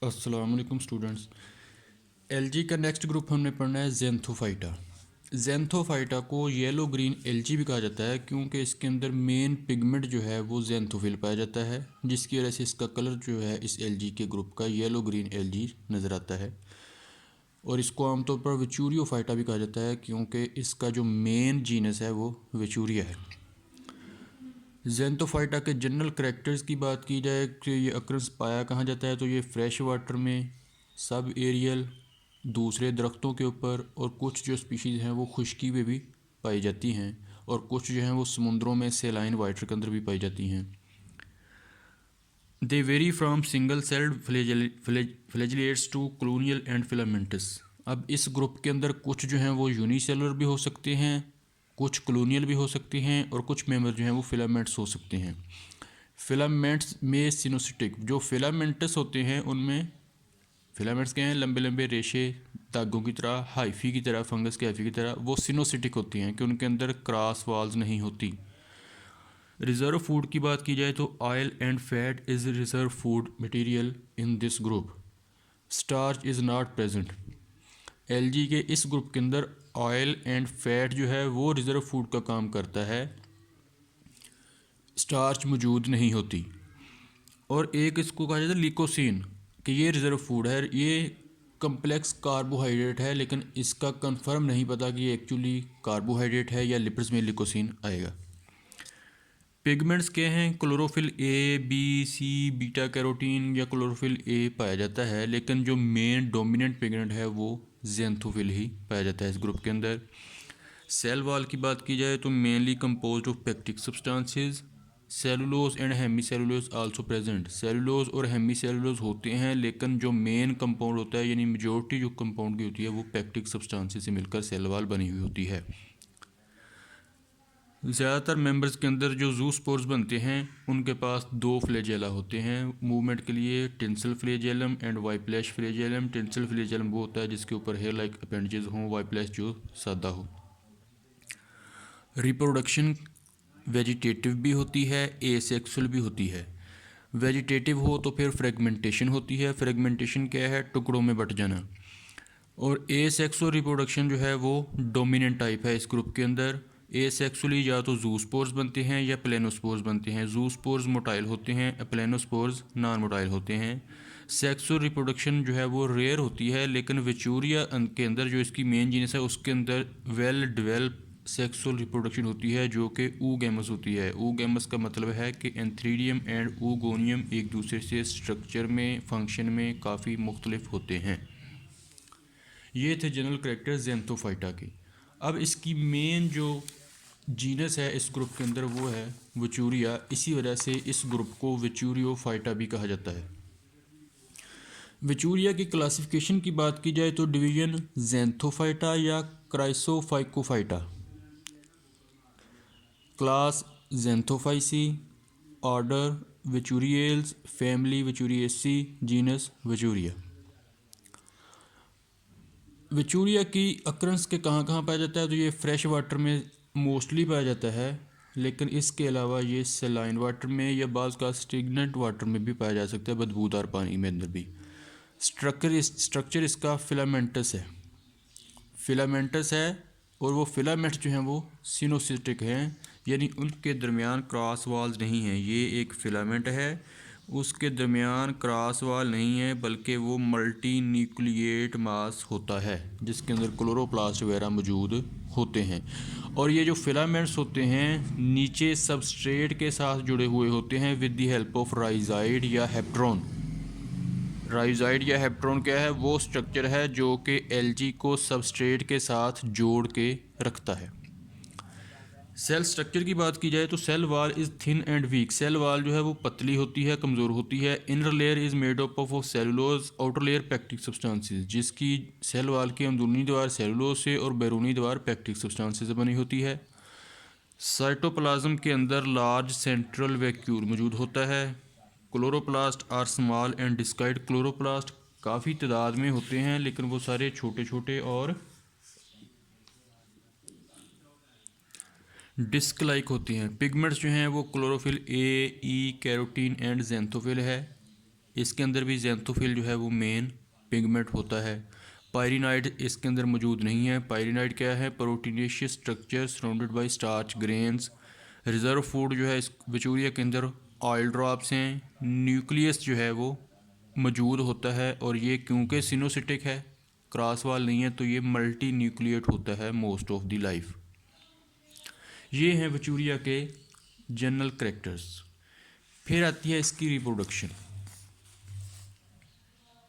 अस्सलाम वालेकुम students. LG का नेक्स्ट ग्रुप हमने पढ़ना है ज़ैंथोफाइटा। ज़ैंथोफाइटा को येलो ग्रीन एलजी भी कहा जाता है क्योंकि इसके अंदर मेन पिगमेंट जो है वो ज़ैंथोफिल पाया जाता है, जिसकी वजह से इसका कलर जो है इस एलजी के ग्रुप का येलो ग्रीन एलजी नज़र आता है। और इसको आमतौर पर विचूरियोफाइटा भी कहा जाता है क्योंकि इसका जो मेन जीनस है वो विचूरिया है। ज़ैंथोफाइटा के जनरल करैक्टर्स की बात की जाए कि ये अक्रंस पाया कहाँ जाता है, तो ये फ्रेश वाटर में, सब एरियल, दूसरे दरख्तों के ऊपर, और कुछ जो स्पीशीज़ हैं वो खुश्की में भी पाई जाती हैं, और कुछ जो हैं वो समुद्रों में सेलाइन वाटर के अंदर भी पाई जाती हैं। They vary from single celled flagellates to colonial and filamentous. अब इस ग्रुप के अंदर कुछ जो हैं वो यूनिसेलुलर भी हो सकते हैं, कुछ कॉलोनियल भी हो सकते हैं, और कुछ मेंबर जो हैं वो फिलामेंट्स हो सकते हैं। फिलामेंट्स में सिनोसिटिक जो फिलामेंटस होते हैं उनमें फिलामेंट्स के हैं लंबे लंबे रेशे धागों की तरह, हाइफी की तरह, फंगस के हाइफी की तरह, वो सिनोसिटिक होती हैं कि उनके अंदर क्रॉस वॉल्स नहीं होती। रिज़र्व फूड की बात की जाए तो oil and fat is reserve food material in this group. Starch is not present. LG के इस ग्रुप के अंदर ऑयल एंड फैट जो है वो रिज़र्व फूड का काम करता है, स्टार्च मौजूद नहीं होती। और एक इसको कहा जाता है लिकोसिन कि ये रिज़र्व फूड है, ये कम्प्लेक्स कार्बोहाइड्रेट है, लेकिन इसका कंफर्म नहीं पता कि ये एक्चुअली कार्बोहाइड्रेट है या लिपिड्स में लिकोसिन आएगा। पिगमेंट्स के हैं chlorophyll A, B, C, beta carotene या क्लोरोफिल ए पाया जाता है, लेकिन जो मेन डोमिनेंट पिगमेंट है वो ज़ैंथोफिल ही पाया जाता है इस ग्रुप के अंदर। सेल वॉल की बात की जाए तो mainly composed of pectic substances, cellulose and hemicellulose also present. Cellulose और हेमी सेलुलोज होते हैं, लेकिन जो मेन कंपाउंड होता है यानी मेजोरिटी जो कंपाउंड की होती है वो पेक्टिक सब्सटेंसेस से मिलकर सेल वॉल बनी हुई होती है। ज़्यादातर मेंबर्स के अंदर जो जूस्पोर्स बनते हैं उनके पास दो फ्लैजेला होते हैं मूवमेंट के लिए, tinsel flagellum and whiplash flagellum. Tinsel flagellum वो होता है जिसके ऊपर हेयर लाइक अपेंडेजेस हों, वाइप्लैश जो सादा हो। रिप्रोडक्शन वेजिटेटिव भी होती है, एसेक्सुअल भी होती है। वेजिटेटिव हो तो फिर फ्रेगमेंटेशन होती है। फ्रेगमेंटेशन क्या है? टुकड़ों में बट जाना। और एसेक्सुअल रिप्रोडक्शन जो है वो डोमिनेंट टाइप है इस ग्रुप के अंदर। एसेक्सुअली या तो जूस्पोर्स बनते हैं या प्लेनोस्पोर्स बनते हैं। जूस्पोर्स मोटाइल होते हैं, प्लेनोस्पोर्स नॉन मोटाइल होते हैं। सेक्सुअल रिप्रोडक्शन जो है वो रेयर होती है, लेकिन विचूरिया के अंदर जो इसकी मेन जीनस है उसके अंदर वेल डेवलप सेक्सुअल रिप्रोडक्शन होती है जो कि ऊगैमस होती है। ऊगैमस का मतलब है कि एंथ्रीडियम एंड ऊगोनियम एक दूसरे से स्ट्रक्चर में, फंक्शन में काफ़ी मुख्तलिफ होते हैं। ये थे जनरल करैक्टर ज़ैंथोफाइटा के। अब इसकी मेन जो जीनस है इस ग्रुप के अंदर वो है विचूरिया, इसी वजह से इस ग्रुप को विचूरियोफाइटा भी कहा जाता है। विचूरिया की क्लासिफिकेशन की बात की जाए तो डिवीजन ज़ैंथोफाइटा या क्राइसोफाइकोफाइटा, क्लास ज़ैंथोफाइसी, ऑर्डर विचूरियल्स, फैमिली विचूरिएसी, जीनस विचूरिया। विचूरिया की अक्रंस के कहाँ कहाँ पाया जाता है, तो ये फ्रेश वाटर में मोस्टली पाया जाता है, लेकिन इसके अलावा ये सेलाइन वाटर में या बाज़ का स्टिग्नेंट वाटर में भी पाया जा सकता है, बदबूदार पानी में अंदर भी। स्ट्रक्चर इसका फिलामेंटस है, और वो फिलामेंट्स जो हैं वो सिनोसिटिक हैं, यानी उनके दरमियान क्रॉस वॉल्स नहीं हैं। ये एक फिलामेंट है, उसके दरमियान क्रॉस वॉल नहीं है, बल्कि वो मल्टी न्यूक्लिएट मास होता है जिसके अंदर क्लोरोप्लास्ट वगैरह मौजूद होते हैं। और ये जो फिलामेंट्स होते हैं नीचे सबस्ट्रेट के साथ जुड़े हुए होते हैं विद द हेल्प ऑफ राइजाइड या हेप्ट्रॉन। राइजाइड या हेप्ट्रॉन क्या है? वो स्ट्रक्चर है जो कि एलजी को सबस्ट्रेट के साथ जोड़ के रखता है। सेल स्ट्रक्चर की बात की जाए तो cell wall is thin and weak. Cell wall जो है वो पतली होती है, कमज़ोर होती है। Inner layer is made up of cellulose, outer layer pectic substances, जिसकी सेल वाल की अंदरूनी दीवार सेलुलोज से और बैरूनी दीवार पेक्टिक सब्सटेंसेस से बनी होती है। साइटोप्लाज्म के अंदर लार्ज सेंट्रल वैक्यूल मौजूद होता है। Chloroplast are small and discoid. Chloroplast काफ़ी तादाद में होते हैं, लेकिन वो सारे छोटे छोटे और डिस्क लाइक होती हैं। पिगमेंट्स जो हैं वो chlorophyll A, E, carotene and xanthophyll है। इसके अंदर भी ज़ैंथोफिल जो है वो मेन पिगमेंट होता है। पायरिनाइड इसके अंदर मौजूद नहीं है। पायरिनाइड क्या है? Proteinaceous structure surrounded by starch grains. Reserve food जो है इस बिचूरिया के अंदर ऑयल ड्रॉप्स हैं। न्यूक्लियस जो है वो मौजूद होता है, और ये क्योंकि सिनोसिटिक है, क्रॉस वाल नहीं है, तो ये मल्टी न्यूक्लिएट होता है मोस्ट ऑफ द लाइफ। ये हैं बिचूरिया के जनरल करैक्टर्स। फिर आती है इसकी रिप्रोडक्शन।